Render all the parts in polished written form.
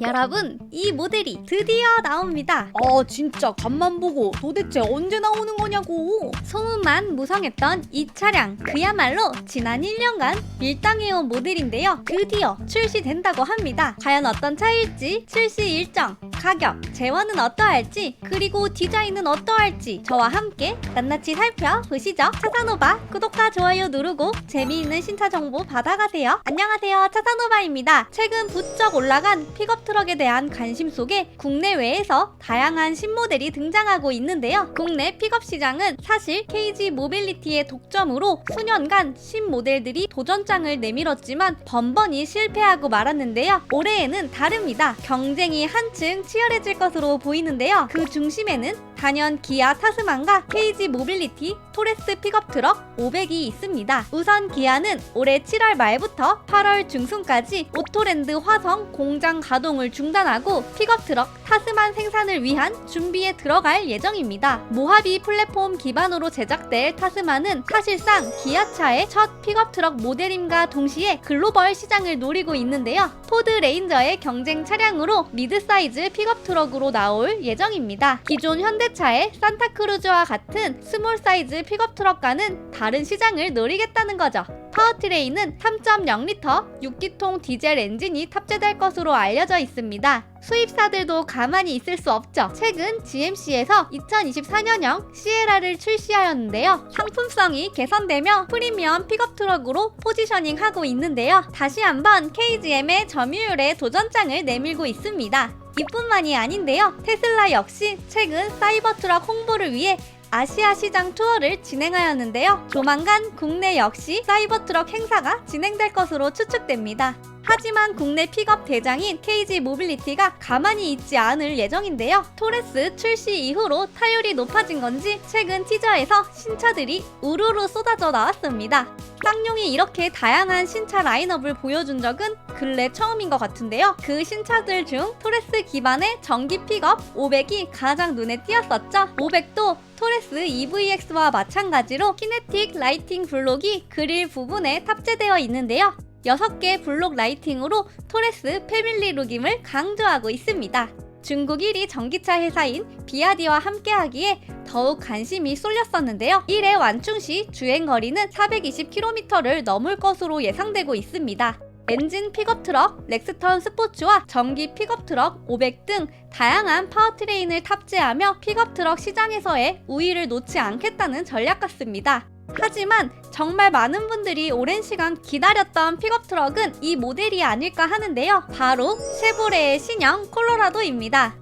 여러분, 이 모델이 드디어 나옵니다. 진짜 간만 보고 도대체 언제 나오는 거냐고. 소문만 무성했던 이 차량, 그야말로 지난 1년간 밀당해온 모델인데요. 드디어 출시된다고 합니다. 과연 어떤 차일지, 출시 일정, 가격, 재원은 어떠할지, 그리고 디자인은 어떠할지 저와 함께 낱낱이 살펴보시죠. 차사노바 구독과 좋아요 누르고 재미있는 신차 정보 받아가세요. 안녕하세요, 차사노바입니다. 최근 부쩍 올라간 픽업 트럭에 대한 관심 속에 국내외에서 다양한 신모델이 등장하고 있는데요. 국내 픽업 시장은 사실 KG 모빌리티의 독점으로 수년간 신모델들이 도전장을 내밀었지만 번번이 실패하고 말았는데요. 올해에는 다릅니다. 경쟁이 한층 치열해질 것으로 보이는데요. 그 중심에는 단연 기아 타스만과 KG 모빌리티 토레스 픽업 트럭 500이 있습니다. 우선 기아는 올해 7월 말부터 8월 중순까지 오토랜드 화성 공장 가동을 중단하고 픽업 트럭 타스만 생산을 위한 준비에 들어갈 예정입니다. 모하비 플랫폼 기반으로 제작될 타스만은 사실상 기아차의 첫 픽업 트럭 모델임과 동시에 글로벌 시장을 노리고 있는데요. 포드 레인저의 경쟁 차량으로 미드사이즈 픽업 트럭으로 나올 예정입니다. 기존 현대차의 산타크루즈와 같은 스몰 사이즈 픽업 트럭과는 다른 시장을 노리겠다는 거죠. 파워트레인은 3.0L 6기통 디젤 엔진이 탑재될 것으로 알려져 있습니다. 수입사들도 가만히 있을 수 없죠. 최근 GMC에서 2024년형 시에라를 출시하였는데요. 상품성이 개선되며 프리미엄 픽업 트럭으로 포지셔닝하고 있는데요. 다시 한번 KGM의 점유율에 도전장을 내밀고 있습니다. 이뿐만이 아닌데요. 테슬라 역시 최근 사이버 트럭 홍보를 위해 아시아 시장 투어를 진행하였는데요. 조만간 국내 역시 사이버 트럭 행사가 진행될 것으로 추측됩니다. 하지만 국내 픽업 대장인 KG 모빌리티가 가만히 있지 않을 예정인데요. 토레스 출시 이후로 타율이 높아진 건지 최근 티저에서 신차들이 우르르 쏟아져 나왔습니다. 쌍용이 이렇게 다양한 신차 라인업을 보여준 적은 근래 처음인 것 같은데요. 그 신차들 중 토레스 기반의 전기 픽업 500이 가장 눈에 띄었었죠. 500도 토레스 EVX와 마찬가지로 키네틱 라이팅 블록이 그릴 부분에 탑재되어 있는데요. 6개 블록 라이팅으로 토레스 패밀리 룩임을 강조하고 있습니다. 중국 1위 전기차 회사인 비아디와 함께하기에 더욱 관심이 쏠렸었는데요. 1회 완충 시 주행거리는 420km를 넘을 것으로 예상되고 있습니다. 엔진 픽업 트럭, 렉스턴 스포츠와 전기 픽업 트럭 500 등 다양한 파워트레인을 탑재하며 픽업 트럭 시장에서의 우위를 놓지 않겠다는 전략 같습니다. 하지만 정말 많은 분들이 오랜 시간 기다렸던 픽업 트럭은 이 모델이 아닐까 하는데요. 바로 쉐보레의 신형 콜로라도입니다.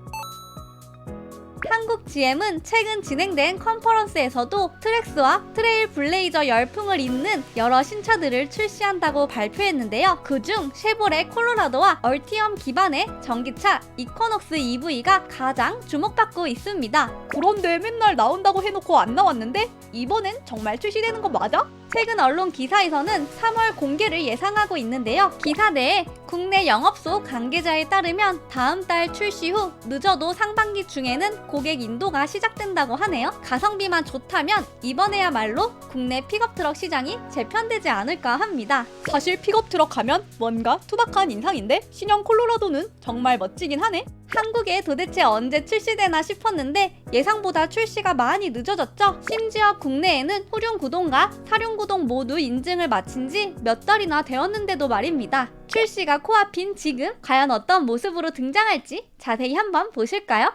한국 GM은 최근 진행된 컨퍼런스에서도 트랙스와 트레일 블레이저 열풍을 잇는 여러 신차들을 출시한다고 발표했는데요. 그중 쉐보레 콜로라도와 얼티엄 기반의 전기차 이쿼녹스 EV가 가장 주목받고 있습니다. 그런데 맨날 나온다고 해놓고 안 나왔는데 이번엔 정말 출시되는 거 맞아? 최근 언론 기사에서는 3월 공개를 예상하고 있는데요. 기사 내에 국내 영업소 관계자에 따르면 다음 달 출시 후 늦어도 상반기 중에는 고객 인도가 시작된다고 하네요. 가성비만 좋다면 이번에야말로 국내 픽업 트럭 시장이 재편되지 않을까 합니다. 사실 픽업 트럭 가면 뭔가 투박한 인상인데 신형 콜로라도는 정말 멋지긴 하네. 한국에 도대체 언제 출시되나 싶었는데 예상보다 출시가 많이 늦어졌죠. 심지어 국내에는 후륜구동과 사륜구동 모두 인증을 마친 지 몇 달이나 되었는데도 말입니다. 출시가 코앞인 지금 과연 어떤 모습으로 등장할지 자세히 한번 보실까요?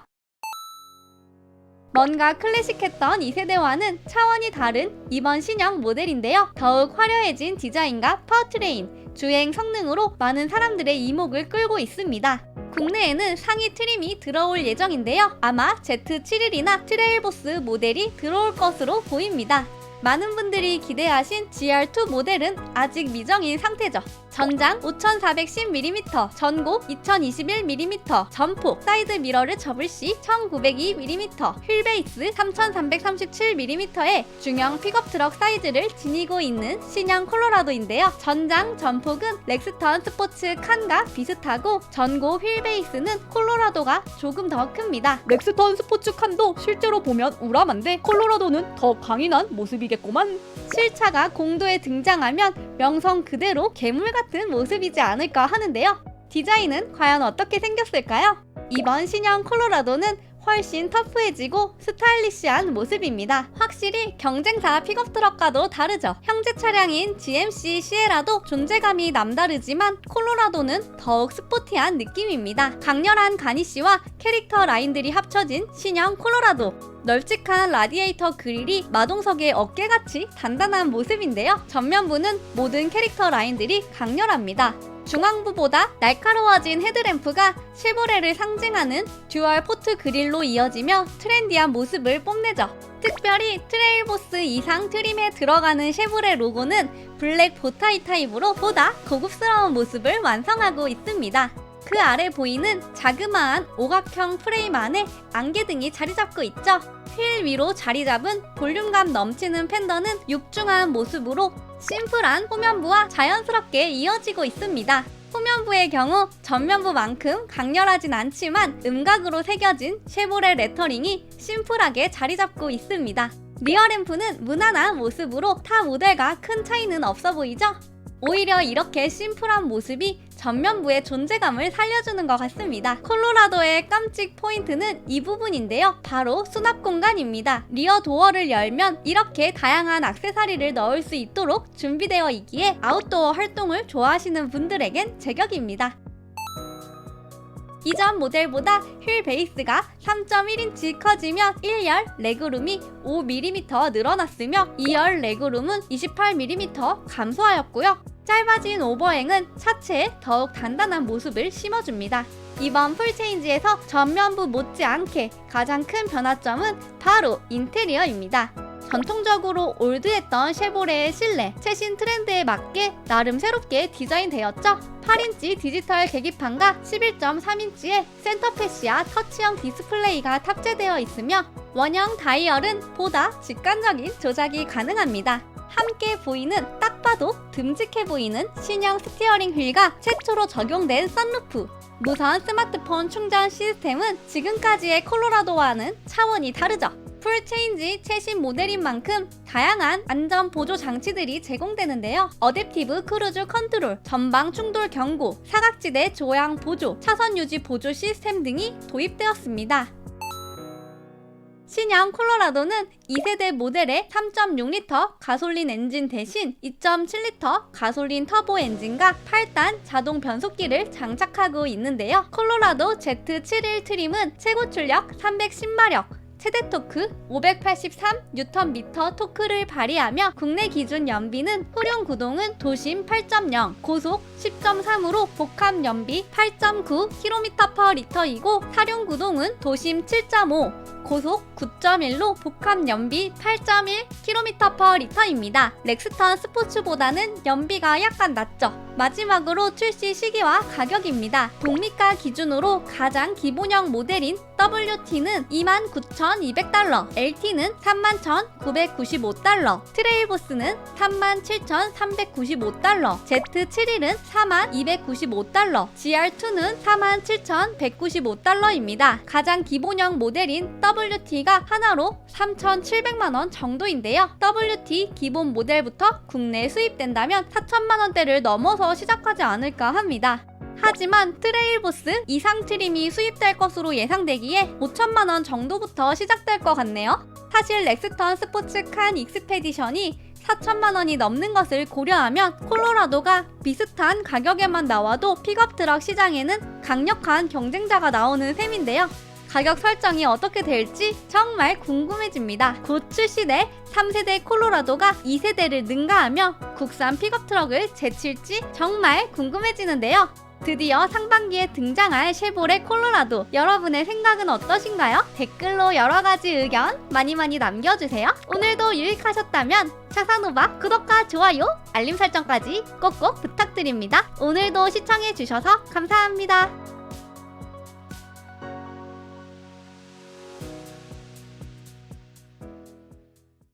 뭔가 클래식했던 2세대와는 차원이 다른 이번 신형 모델인데요. 더욱 화려해진 디자인과 파워트레인, 주행 성능으로 많은 사람들의 이목을 끌고 있습니다. 국내에는 상위 트림이 들어올 예정인데요. 아마 Z71이나 트레일보스 모델이 들어올 것으로 보입니다. 많은 분들이 기대하신 GR2 모델은 아직 미정인 상태죠. 전장 5410mm, 전고 2021mm, 전폭, 사이드 미러를 접을 시 1902mm, 휠베이스 3337mm의 중형 픽업 트럭 사이즈를 지니고 있는 신형 콜로라도인데요. 전장, 전폭은 렉스턴 스포츠 칸과 비슷하고 전고 휠베이스는 콜로라도가 조금 더 큽니다. 렉스턴 스포츠 칸도 실제로 보면 우람한데 콜로라도는 더 강인한 모습이겠구만. 실차가 공도에 등장하면 명성 그대로 괴물 같은 모습이지 않을까 하는데요. 디자인은 과연 어떻게 생겼을까요? 이번 신형 콜로라도는 훨씬 터프해지고 스타일리시한 모습입니다. 확실히 경쟁사 픽업 트럭과도 다르죠. 형제 차량인 GMC 시에라도 존재감이 남다르지만 콜로라도는 더욱 스포티한 느낌입니다. 강렬한 가니쉬와 캐릭터 라인들이 합쳐진 신형 콜로라도. 널찍한 라디에이터 그릴이 마동석의 어깨같이 단단한 모습인데요. 전면부는 모든 캐릭터 라인들이 강렬합니다. 중앙부보다 날카로워진 헤드램프가 쉐보레를 상징하는 듀얼 포트 그릴로 이어지며 트렌디한 모습을 뽐내죠. 특별히 트레일보스 이상 트림에 들어가는 쉐보레 로고는 블랙 보타이 타입으로 보다 고급스러운 모습을 완성하고 있습니다. 그 아래 보이는 자그마한 오각형 프레임 안에 안개등이 자리 잡고 있죠. 휠 위로 자리 잡은 볼륨감 넘치는 팬더는 육중한 모습으로 심플한 후면부와 자연스럽게 이어지고 있습니다. 후면부의 경우 전면부만큼 강렬하진 않지만 음각으로 새겨진 쉐보레 레터링이 심플하게 자리 잡고 있습니다. 리어 램프는 무난한 모습으로 타 모델과 큰 차이는 없어 보이죠? 오히려 이렇게 심플한 모습이 전면부의 존재감을 살려주는 것 같습니다. 콜로라도의 깜찍 포인트는 이 부분인데요. 바로 수납 공간입니다. 리어 도어를 열면 이렇게 다양한 액세서리를 넣을 수 있도록 준비되어 있기에 아웃도어 활동을 좋아하시는 분들에겐 제격입니다. 이전 모델보다 휠 베이스가 3.1인치 커지며 1열 레그룸이 5mm 늘어났으며 2열 레그룸은 28mm 감소하였고요. 짧아진 오버행은 차체에 더욱 단단한 모습을 심어줍니다. 이번 풀체인지에서 전면부 못지않게 가장 큰 변화점은 바로 인테리어입니다. 전통적으로 올드했던 쉐보레의 실내, 최신 트렌드에 맞게 나름 새롭게 디자인되었죠. 8인치 디지털 계기판과 11.3인치의 센터패시와 터치형 디스플레이가 탑재되어 있으며 원형 다이얼은 보다 직관적인 조작이 가능합니다. 함께 보이는, 딱 봐도 듬직해 보이는 신형 스티어링 휠과 최초로 적용된 선루프, 무선 스마트폰 충전 시스템은 지금까지의 콜로라도와는 차원이 다르죠. 풀체인지 최신 모델인 만큼 다양한 안전 보조 장치들이 제공되는데요. 어댑티브 크루즈 컨트롤, 전방 충돌 경고, 사각지대 조향 보조, 차선 유지 보조 시스템 등이 도입되었습니다. 신형 콜로라도는 2세대 모델의 3.6L 가솔린 엔진 대신 2.7L 가솔린 터보 엔진과 8단 자동 변속기를 장착하고 있는데요. 콜로라도 Z71 트림은 최고 출력 310마력, 최대 토크 583Nm 토크를 발휘하며 국내 기준 연비는 후륜 구동은 도심 8.0, 고속 10.3으로 복합 연비 8.9km/L이고 사륜 구동은 도심 7.5, 고속 9.1로 복합 연비 8.1km/L입니다. 렉스턴 스포츠보다는 연비가 약간 낮죠. 마지막으로 출시 시기와 가격입니다. 독립가 기준으로 가장 기본형 모델인 WT는 29,200달러, LT는 31,995달러, 트레일보스는 37,395달러, Z71은 42,95달러, GR2는 47,195달러입니다. 가장 기본형 모델인 WT가 하나로 3,700만원 정도인데요. WT 기본 모델부터 국내에 수입된다면 4천만원대를 넘어서 시작하지 않을까 합니다. 하지만 트레일보스 이상 트림이 수입될 것으로 예상되기에 5천만원 정도부터 시작될 것 같네요. 사실 렉스턴 스포츠칸 익스페디션이 4천만원이 넘는 것을 고려하면 콜로라도가 비슷한 가격에만 나와도 픽업 트럭 시장에는 강력한 경쟁자가 나오는 셈인데요. 가격 설정이 어떻게 될지 정말 궁금해집니다. 곧 출시될 3세대 콜로라도가 2세대를 능가하며 국산 픽업 트럭을 제칠지 정말 궁금해지는데요. 드디어 상반기에 등장할 쉐보레 콜로라도, 여러분의 생각은 어떠신가요? 댓글로 여러가지 의견 많이 남겨주세요. 오늘도 유익하셨다면 차산호박 구독과 좋아요, 알림 설정까지 꼭꼭 부탁드립니다. 오늘도 시청해주셔서 감사합니다.